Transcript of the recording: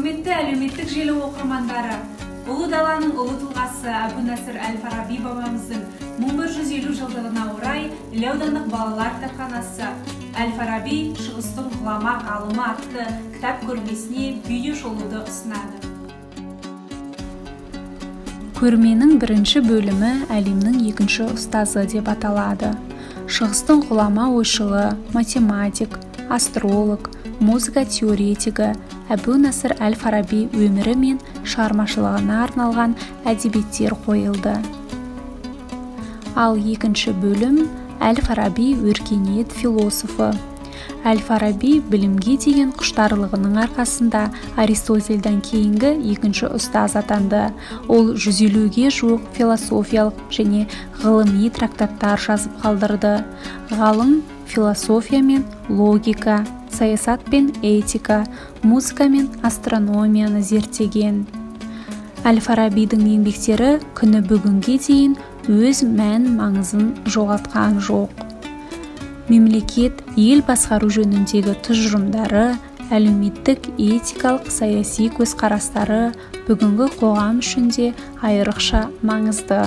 Құрметті әлеуметтік желі оқырмандары, ұлы даланың ұлы тұлғасы Әбу Насыр әл-Фараби бабамыздың 1150 жылдығына орай Іле аудандық балалар кітапханасы Әл-Фараби шығыстың ғұлама ғалымы атты кітап көрмесіне видео шолуды ұсынады. Көрменің бірінші бөлімі әлемнің екінші ұстазы деп аталады. Шығыстың ғұлама ойшылы, математик, астролог, музыка теоретигі Әбу Насыр әл-Фараби өмірі мен шығармашылығына арналған әдебиеттер қойылды. Ал екінші бөлім әл-Фараби өркениет философы. Әл-Фараби білімге деген құштарлығының арқасында Аристотельден кейінгі екінші ұстаз атанды. Ол 150-ге жуық философиялық және ғылыми трактаттар жазып қалдырды. Ғалым философия мен логика, саясат пен этика, музыка мен астрономияны зерттеген. Әл-Фарабидің еңбектері күні бүгінге дейін өз мән-маңызын жоғалтқан жоқ. Мемлекет, ел басқару жөніндегі тұжырымдары, әлеуметтік, этикалық, саяси көзқарастары бүгінгі қоғам үшін де айрықша маңызды.